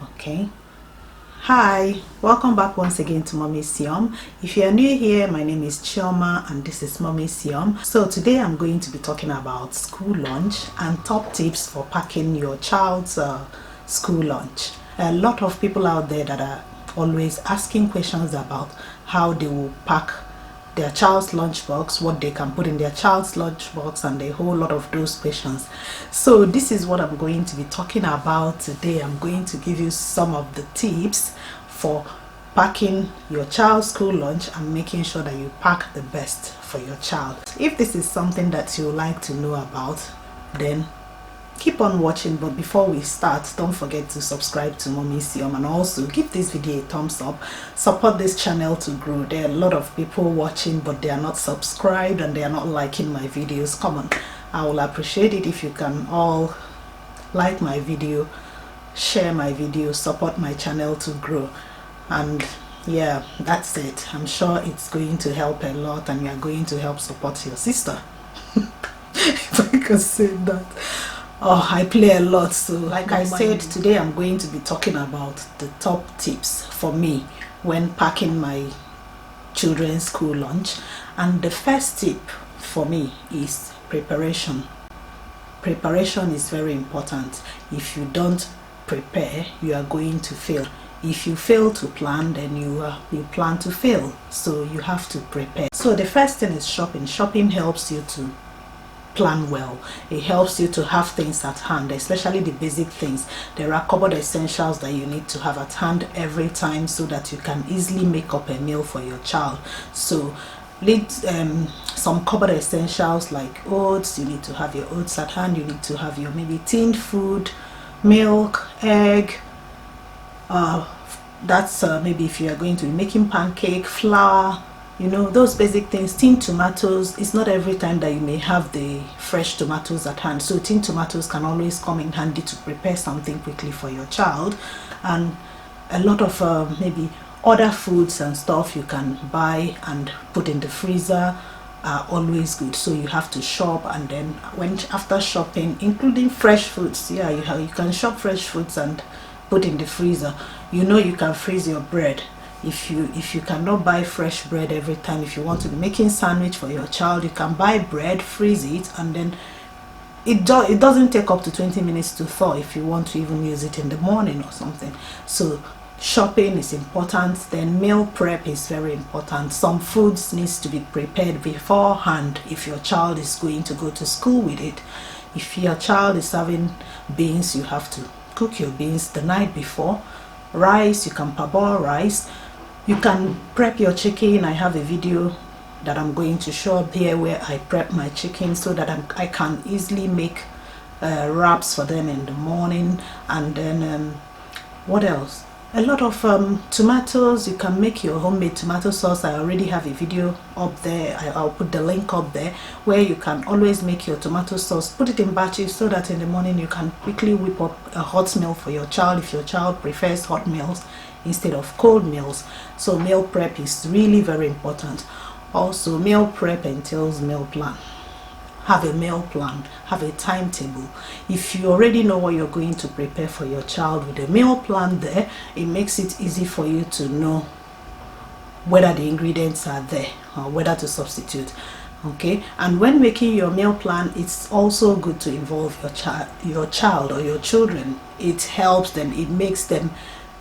Okay. Hi, welcome back once again to Mommy's Yum. If you are new here, my name is Chioma and this is Mommy's Yum. So today I'm going to be talking about school lunch and top tips for packing your child's school lunch. A lot of people out there that are always asking questions about how they will pack their child's lunchbox, what they can put in their child's lunchbox, and a whole lot of those questions. So this is what I'm going to be talking about today. I'm going to give you some of the tips for packing your child's school lunch and making sure that you pack the best for your child. If this is something that you would like to know about, then keep on watching. But before we start, don't forget to subscribe to Mommy's Yum and also give this video a thumbs up. Support this channel to grow. There are a lot of people watching but they are not subscribed and they are not liking my videos. Come on, I will appreciate it if you can all like my video, share my video, support my channel to grow. And yeah, that's it. I'm sure it's going to help a lot and you are going to help support your sister. If I can say that. Oh, I play a lot, so like I said, today I'm going to be talking about the top tips for me when packing my children's school lunch. And the first tip for me is preparation. Preparation is very important. If you don't prepare, you are going to fail. If you fail to plan, then you plan to fail. So you have to prepare. So the first thing is shopping. Shopping helps you to plan well. It helps you to have things at hand, especially the basic things. There are cupboard essentials that you need to have at hand every time so that you can easily make up a meal for your child. So lead some cupboard essentials like oats. You need to have your oats at hand. You need to have your maybe tinned food, milk, egg, that's maybe if you are going to be making pancake, flour, you know, those basic things. Tinned tomatoes. It's not every time that you may have the fresh tomatoes at hand, so tinned tomatoes can always come in handy to prepare something quickly for your child. And a lot of maybe other foods and stuff you can buy and put in the freezer are always good. So you have to shop, and then after shopping, including fresh foods, yeah, you can shop fresh foods and put in the freezer. You know, you can freeze your bread. If you cannot buy fresh bread every time, if you want to be making sandwich for your child, you can buy bread, freeze it, and then it doesn't take up to 20 minutes to thaw if you want to even use it in the morning or something. So shopping is important. Then meal prep is very important. Some foods needs to be prepared beforehand if your child is going to go to school with it. If your child is having beans, you have to cook your beans the night before. Rice, you can parboil rice. You can prep your chicken. I have a video that I'm going to show up here where I prep my chicken so that I can easily make wraps for them in the morning. And then what else? A lot of tomatoes. You can make your homemade tomato sauce. I already have a video up there. I'll put the link up there where you can always make your tomato sauce. Put it in batches so that in the morning you can quickly whip up a hot meal for your child if your child prefers hot meals instead of cold meals. So meal prep is really very important. Also, meal prep entails meal plan. Have a meal plan, have a timetable. If you already know what you're going to prepare for your child with a meal plan there, it makes it easy for you to know whether the ingredients are there or whether to substitute. Okay, and when making your meal plan, it's also good to involve your child or your children. It helps them, it makes them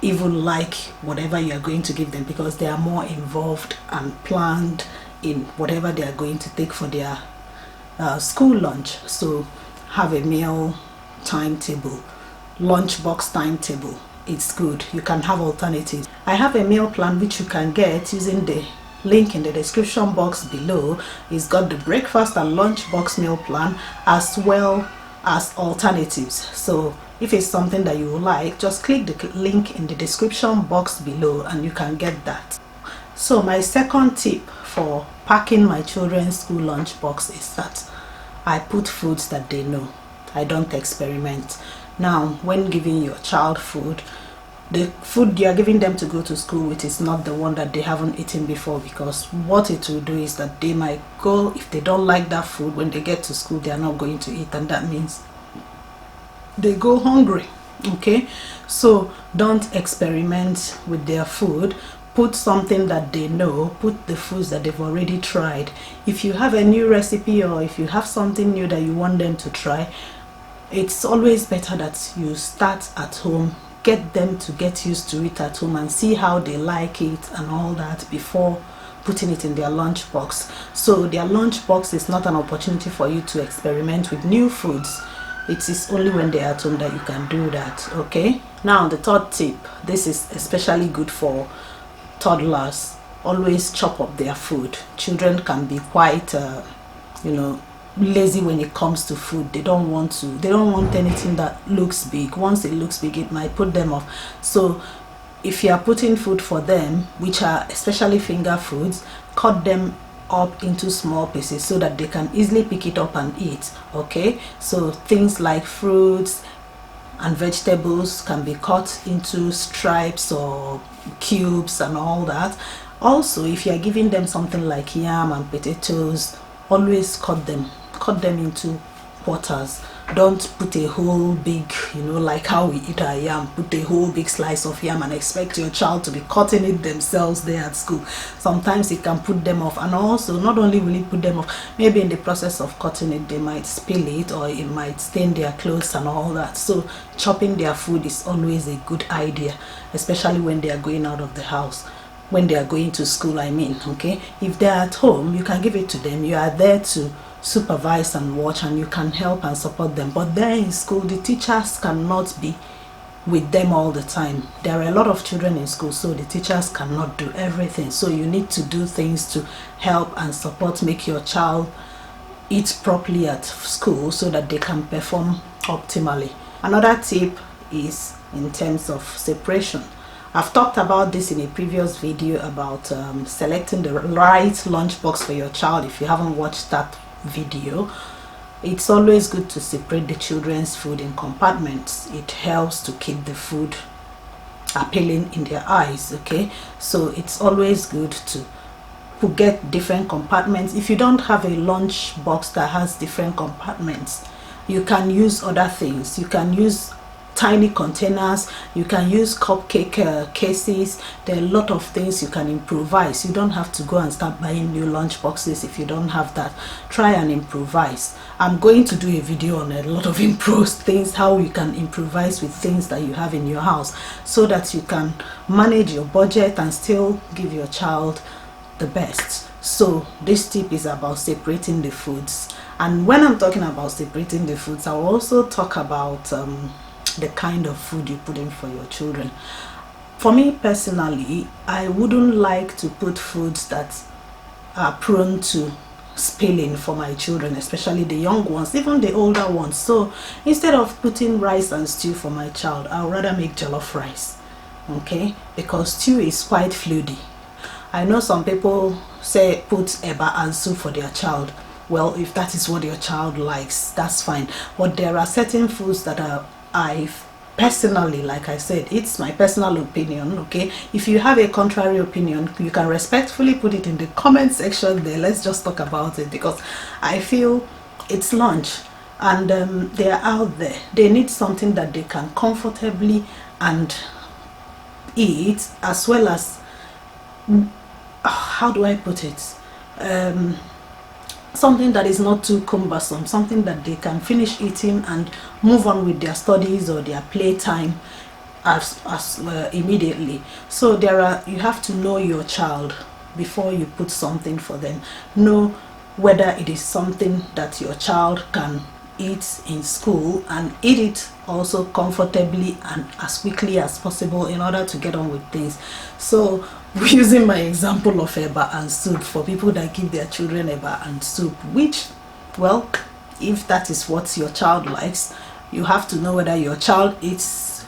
even like whatever you are going to give them because they are more involved and planned in whatever they are going to take for their school lunch. So have a meal timetable, lunchbox timetable. It's good. You can have alternatives. I have a meal plan which you can get using the link in the description box below. It's got the breakfast and lunchbox meal plan as well as alternatives. So if it's something that you would like, just click the link in the description box below and you can get that. So my second tip for packing my children's school lunch box is that I put foods that they know. I don't experiment. Now, when giving your child food, the food you are giving them to go to school with is not the one that they haven't eaten before, because what it will do is that they might go, if they don't like that food, when they get to school they are not going to eat, and that means they go hungry. Okay, so don't experiment with their food. Put something that they know, put the foods that they've already tried. If you have a new recipe or if you have something new that you want them to try, it's always better that you start at home, get them to get used to it at home and see how they like it and all that before putting it in their lunchbox. So their lunchbox is not an opportunity for you to experiment with new foods. It is only when they're at home that you can do that. Okay, now the third tip, this is especially good for toddlers. Always chop up their food. Children can be quite lazy when it comes to food. They don't want anything that looks big. Once it looks big, it might put them off. So if you are putting food for them, which are especially finger foods, cut them up into small pieces so that they can easily pick it up and eat. Okay, so things like fruits and vegetables can be cut into stripes or cubes and all that. Also, if you are giving them something like yam and potatoes, always cut them into quarters. Don't put a whole big, like how we eat our yam, put a whole big slice of yam and expect your child to be cutting it themselves there at school. Sometimes it can put them off, and also not only will it put them off, maybe in the process of cutting it they might spill it or it might stain their clothes and all that. So chopping their food is always a good idea, especially when they are going out of the house, when they are going to school, I mean. Okay, if they're at home, you can give it to them. You are there to supervise and watch, and you can help and support them. But there in school, the teachers cannot be with them all the time. There are a lot of children in school, so the teachers cannot do everything. So you need to do things to help and support, make your child eat properly at school so that they can perform optimally. Another tip is in terms of separation. I've talked about this in a previous video about selecting the right lunchbox for your child. If you haven't watched that video, it's always good to separate the children's food in compartments. It helps to keep the food appealing in their eyes. Okay, so it's always good to get different compartments. If you don't have a lunch box that has different compartments, you can use other things. You can use tiny containers, you can use cupcake cases. There are a lot of things you can improvise. You don't have to go and start buying new lunch boxes if you don't have that. Try and improvise. I'm going to do a video on a lot of things, how you can improvise with things that you have in your house so that you can manage your budget and still give your child the best. So this tip is about separating the foods. And when I'm talking about separating the foods, I'll also talk about the kind of food you put in for your children. For me personally, I wouldn't like to put foods that are prone to spilling for my children, especially the young ones, even the older ones. So instead of putting rice and stew for my child, I'll rather make jollof rice. Okay, because stew is quite fluidy. I know some people say put eba and soup for their child. Well, if that is what your child likes, that's fine. But there are certain foods that I personally, like I said, it's my personal opinion. Okay, if you have a contrary opinion, you can respectfully put it in the comment section there. Let's just talk about it, because I feel it's lunch and they're out there. They need something that they can comfortably and eat, as well as how do I put it, something that is not too cumbersome, something that they can finish eating and move on with their studies or their playtime immediately. So you have to know your child before you put something for them. Know whether it is something that your child can eat in school and eat it also comfortably and as quickly as possible in order to get on with things. So using my example of eba and soup, for people that give their children eba and soup, which, well, if that is what your child likes, you have to know whether your child is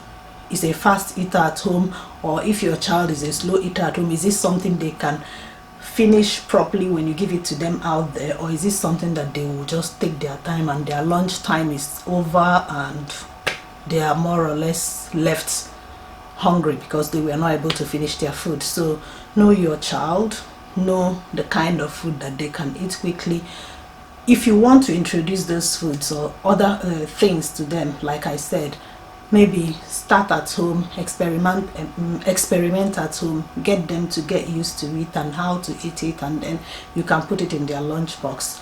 a fast eater at home, or if your child is a slow eater at home. Is this something they can finish properly when you give it to them out there, or is this something that they will just take their time and their lunch time is over and they are more or less left hungry because they were not able to finish their food? So know your child, know the kind of food that they can eat quickly. If you want to introduce those foods or other things to them, like I said, maybe start at home, experiment at home, get them to get used to it and how to eat it, and then you can put it in their lunchbox.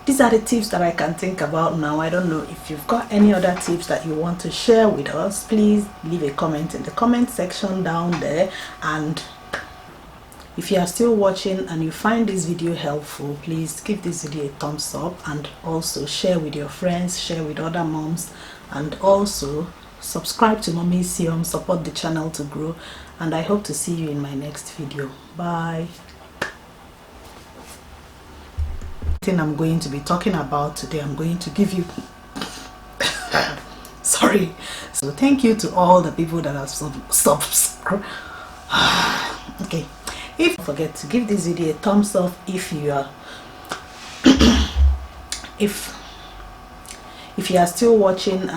These are the tips that I can think about now. I don't know if you've got any other tips that you want to share with us. Please leave a comment in the comment section down there, and if you are still watching and you find this video helpful, please give this video a thumbs up, and also share with your friends, share with other moms, and also subscribe to Mommy's Serum, support the channel to grow, and I hope to see you in my next video. Bye. Thing I'm going to be talking about today, I'm going to give you sorry. So thank you to all the people that have subscribed. Okay, if you forget to give this video a thumbs up if you are if you are still watching.